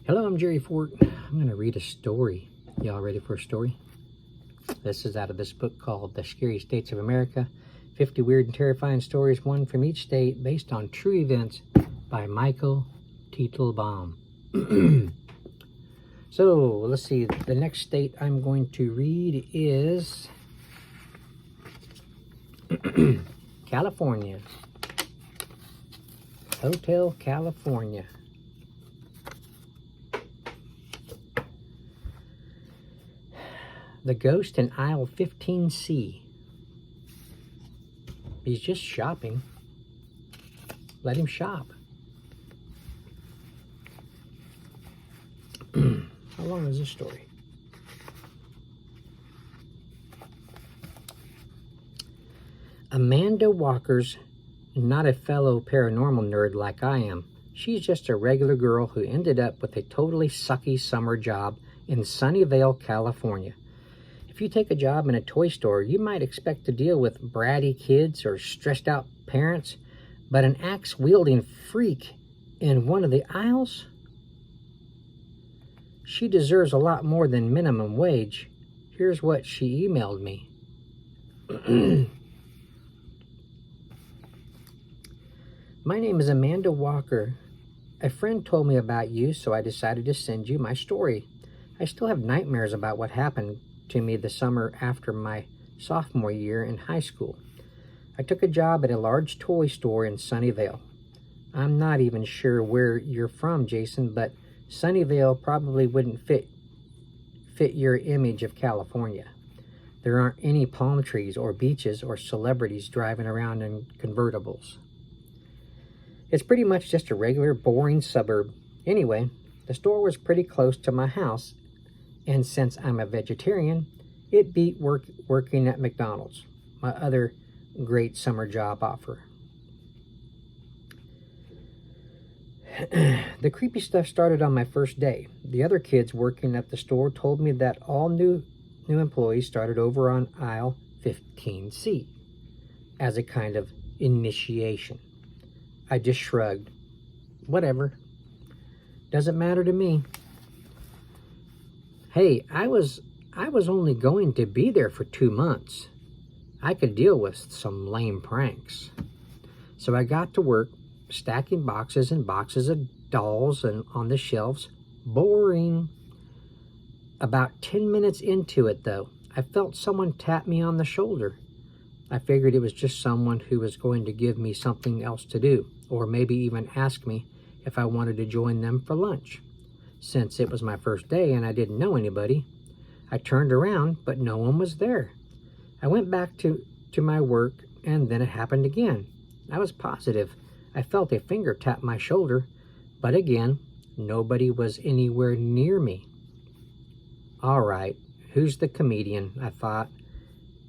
Hello, I'm Jerry Fort. I'm going to read a story. Y'all ready for a story? This is out of this book called The Scary States of America, 50 Weird and Terrifying Stories, one from each state, based on true events by Michael Teitelbaum. So, let's see. The next state I'm going to read is California. Hotel California. The ghost in aisle 15C. He's just shopping. Let him shop. How long is this story? Amanda Walker's not a fellow paranormal nerd like I am. She's just a regular girl who ended up with a totally sucky summer job in Sunnyvale, California. If you take a job in a toy store, you might expect to deal with bratty kids or stressed out parents, but an axe-wielding freak in one of the aisles? She deserves a lot more than minimum wage. Here's what she emailed me. My name is Amanda Walker. A friend told me about you, so I decided to send you my story. I still have nightmares about what happened to me the summer after my sophomore year in high school. I took a job at a large toy store in Sunnyvale. I'm not even sure where you're from, Jason, but Sunnyvale probably wouldn't fit your image of California. There aren't any palm trees or beaches or celebrities driving around in convertibles. It's pretty much just a regular, boring suburb. Anyway, the store was pretty close to my house, and since I'm a vegetarian, it beat working at McDonald's, my other great summer job offer. The creepy stuff started on my first day. The other kids working at the store told me that all new employees started over on aisle 15C as a kind of initiation. I just shrugged. Whatever. Doesn't matter to me. Hey, I was only going to be there for 2 months. I could deal with some lame pranks. So I got to work stacking boxes and boxes of dolls and on the shelves. Boring. About 10 minutes into it, though, I felt someone tap me on the shoulder. I figured it was just someone who was going to give me something else to do, or maybe even ask me if I wanted to join them for lunch. Since it was my first day and I didn't know anybody, I turned around, but no one was there. I went back to my work, and then it happened again. I was positive I felt a finger tap my shoulder, but again, nobody was anywhere near me. All right, who's the comedian? I thought.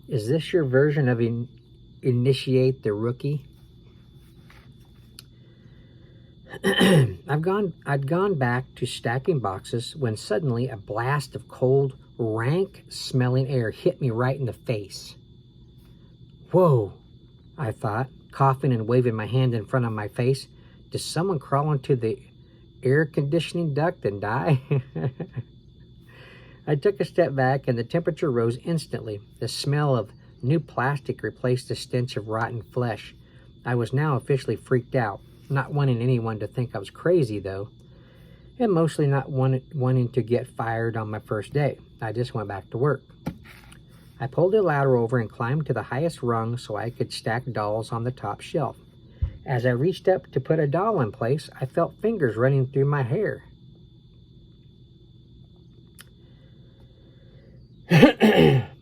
Is this your version of Initiate the Rookie? I'd gone back to stacking boxes when suddenly a blast of cold, rank-smelling air hit me right in the face. Whoa, I thought, coughing and waving my hand in front of my face. Did someone crawl into the air conditioning duct and die? I took a step back and the temperature rose instantly. The smell of new plastic replaced the stench of rotten flesh. I was now officially freaked out, not wanting anyone to think I was crazy though, and mostly not wanting to get fired on my first day. I just went back to work. I pulled a ladder over and climbed to the highest rung so I could stack dolls on the top shelf. As I reached up to put a doll in place, I felt fingers running through my hair.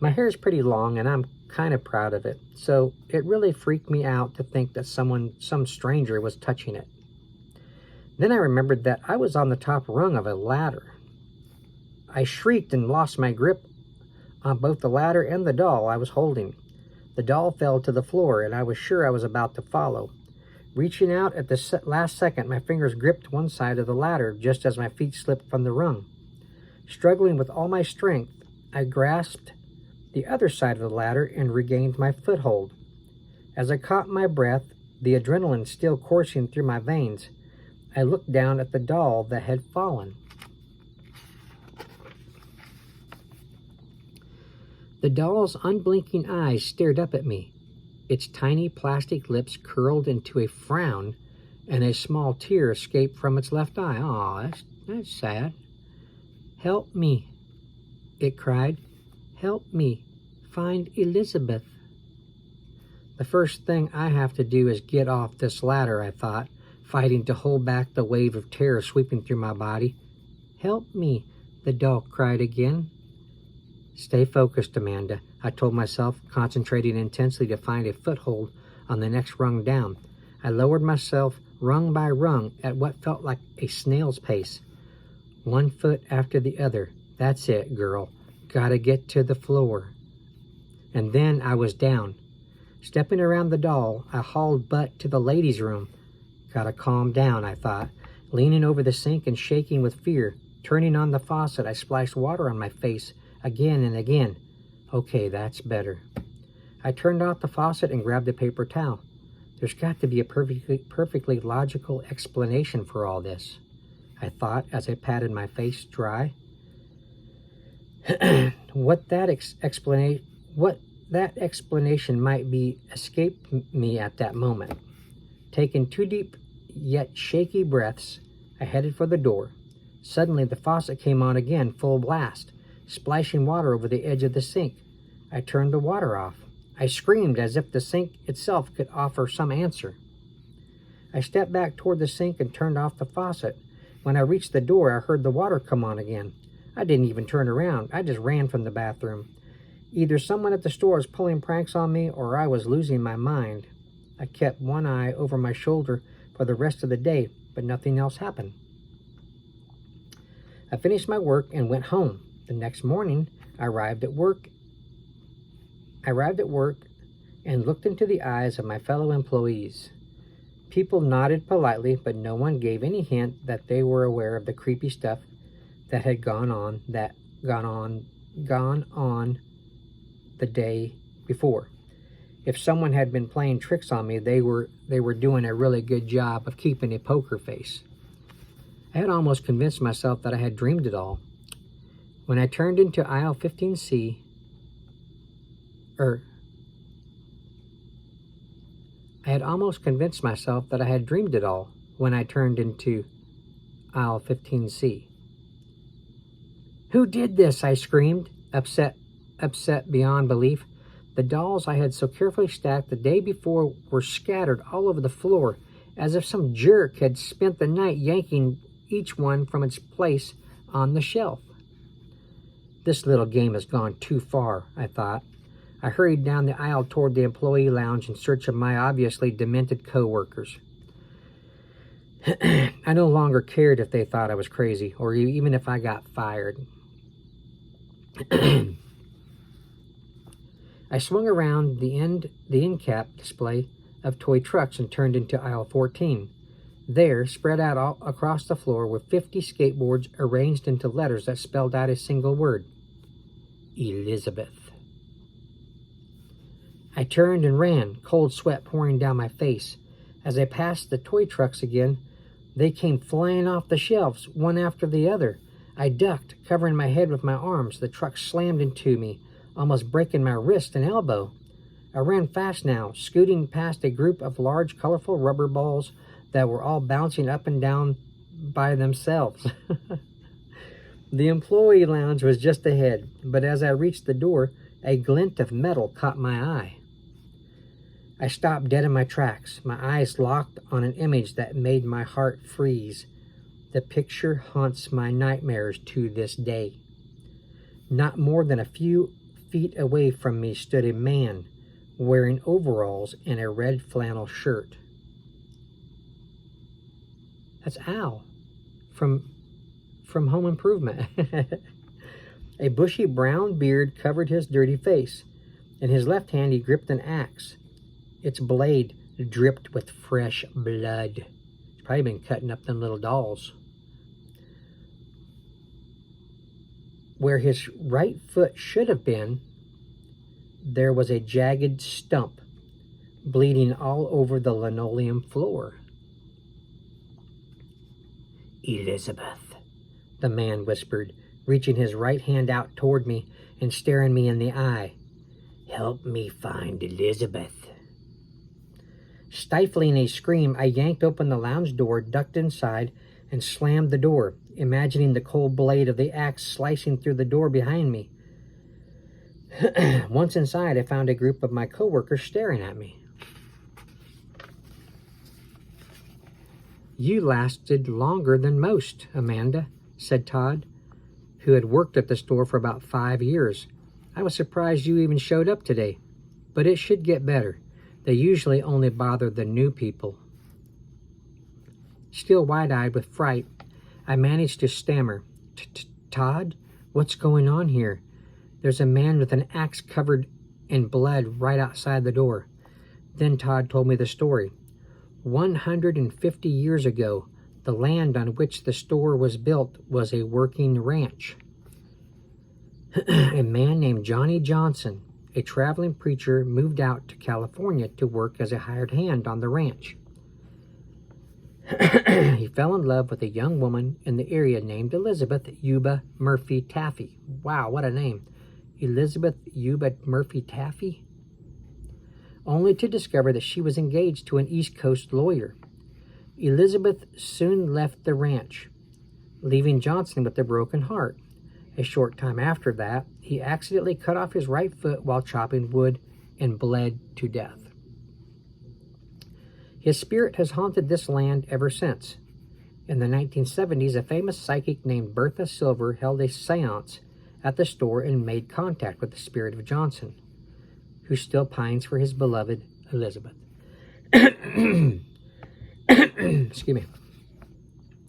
My hair is pretty long and I'm kind of proud of it, so it really freaked me out to think that some stranger was touching it. Then I remembered that I was on the top rung of a ladder. I shrieked and lost my grip on both the ladder and the doll I was holding. The doll fell to the floor and I was sure I was about to follow. Reaching out at the last second, my fingers gripped one side of the ladder just as my feet slipped from the rung. Struggling with all my strength, I grasped the other side of the ladder and regained my foothold. As I caught my breath, the adrenaline still coursing through my veins, I looked down at the doll that had fallen. The doll's unblinking eyes stared up at me. Its tiny plastic lips curled into a frown, and a small tear escaped from its left eye. Aw, that's sad. "Help me," it cried. "Help me find Elizabeth." The first thing I have to do is get off this ladder, I thought, fighting to hold back the wave of terror sweeping through my body. "Help me," the doll cried again. "Stay focused, Amanda," I told myself, concentrating intensely to find a foothold on the next rung down. I lowered myself rung by rung at what felt like a snail's pace. One foot after the other. "That's it, girl. Gotta get to the floor." And then I was down. Stepping around the doll, I hauled butt to the ladies' room. Gotta calm down, I thought, leaning over the sink and shaking with fear. Turning on the faucet, I splashed water on my face again and again. Okay, that's better. I turned off the faucet and grabbed a paper towel. There's got to be a perfectly logical explanation for all this, I thought as I patted my face dry. What that explanation might be escaped me at that moment. Taking 2 deep yet shaky breaths, I headed for the door. Suddenly the faucet came on again, full blast, splashing water over the edge of the sink. I turned the water off. I screamed as if the sink itself could offer some answer. I stepped back toward the sink and turned off the faucet. When I reached the door, I heard the water come on again. I didn't even turn around. I just ran from the bathroom. Either someone at the store was pulling pranks on me or I was losing my mind. I kept one eye over my shoulder for the rest of the day, but nothing else happened. I finished my work and went home. The next morning, I arrived at work and looked into the eyes of my fellow employees. People nodded politely, but no one gave any hint that they were aware of the creepy stuff that had gone on the day before. If someone had been playing tricks on me, they were doing a really good job of keeping a poker face. I had almost convinced myself that I had dreamed it all. When I turned into aisle 15C, I had almost convinced myself that I had dreamed it all when I turned into aisle 15C. "Who did this?" I screamed, upset beyond belief. The dolls I had so carefully stacked the day before were scattered all over the floor, as if some jerk had spent the night yanking each one from its place on the shelf. This little game has gone too far, I thought. I hurried down the aisle toward the employee lounge in search of my obviously demented co-workers. I no longer cared if they thought I was crazy, or even if I got fired. I swung around the end cap display of toy trucks and turned into aisle 14. There, spread out all across the floor, were 50 skateboards arranged into letters that spelled out a single word: Elizabeth. I turned and ran, cold sweat pouring down my face. As I passed the toy trucks again, they came flying off the shelves, one after the other. I ducked, covering my head with my arms. The truck slammed into me, almost breaking my wrist and elbow. I ran fast now, scooting past a group of large, colorful rubber balls that were all bouncing up and down by themselves. The employee lounge was just ahead, but as I reached the door, a glint of metal caught my eye. I stopped dead in my tracks, my eyes locked on an image that made my heart freeze. The picture haunts my nightmares to this day. Not more than a few feet away from me stood a man wearing overalls and a red flannel shirt. That's Al from Home Improvement. A bushy brown beard covered his dirty face. In his left hand he gripped an axe. Its blade dripped with fresh blood. He's probably been cutting up them little dolls. Where his right foot should have been, there was a jagged stump, bleeding all over the linoleum floor. Elizabeth, the man whispered, reaching his right hand out toward me and staring me in the eye. "Help me find Elizabeth." Stifling a scream, I yanked open the lounge door, ducked inside, and slammed the door, imagining the cold blade of the axe slicing through the door behind me. Once inside, I found a group of my coworkers staring at me. "You lasted longer than most, Amanda," said Todd, who had worked at the store for about 5 years. "I was surprised you even showed up today, but it should get better. They usually only bother the new people." Still wide-eyed with fright, I managed to stammer, "Todd, what's going on here? There's a man with an axe covered in blood right outside the door." Then Todd told me the story. 150 years ago, the land on which the store was built was a working ranch. A man named Johnny Johnson, a traveling preacher, moved out to California to work as a hired hand on the ranch. He fell in love with a young woman in the area named Elizabeth Yuba Murphy Taffy. Wow, what a name. Elizabeth Yuba Murphy Taffy? Only to discover that she was engaged to an East Coast lawyer. Elizabeth soon left the ranch, leaving Johnson with a broken heart. A short time after that, he accidentally cut off his right foot while chopping wood and bled to death. His spirit has haunted this land ever since. In the 1970s, a famous psychic named Bertha Silver held a seance at the store and made contact with the spirit of Johnson, who still pines for his beloved Elizabeth. Excuse me.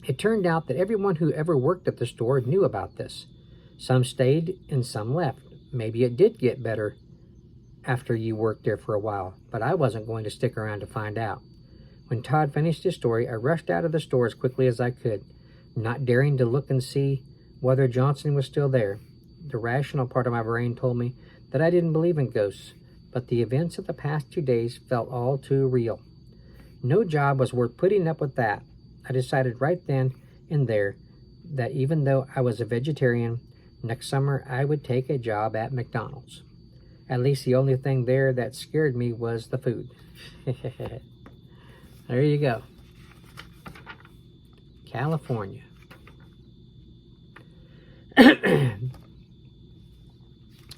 It turned out that everyone who ever worked at the store knew about this. Some stayed and some left. Maybe it did get better after you worked there for a while, but I wasn't going to stick around to find out. When Todd finished his story, I rushed out of the store as quickly as I could, not daring to look and see whether Johnson was still there. The rational part of my brain told me that I didn't believe in ghosts, but the events of the past 2 days felt all too real. No job was worth putting up with that. I decided right then and there that even though I was a vegetarian, next summer I would take a job at McDonald's. At least the only thing there that scared me was the food. There you go. California.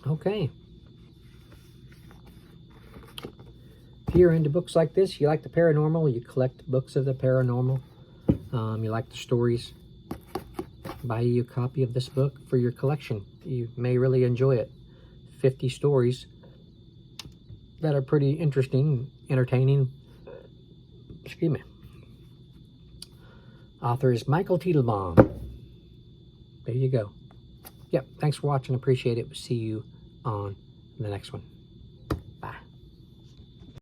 Okay. If you're into books like this, you like the paranormal, you collect books of the paranormal, you like the stories, buy you a copy of this book for your collection. You may really enjoy it. 50 stories that are pretty interesting, entertaining. Excuse me. Author is Michael Teitelbaum. There you go. Yep, thanks for watching. Appreciate it. We'll see you on the next one.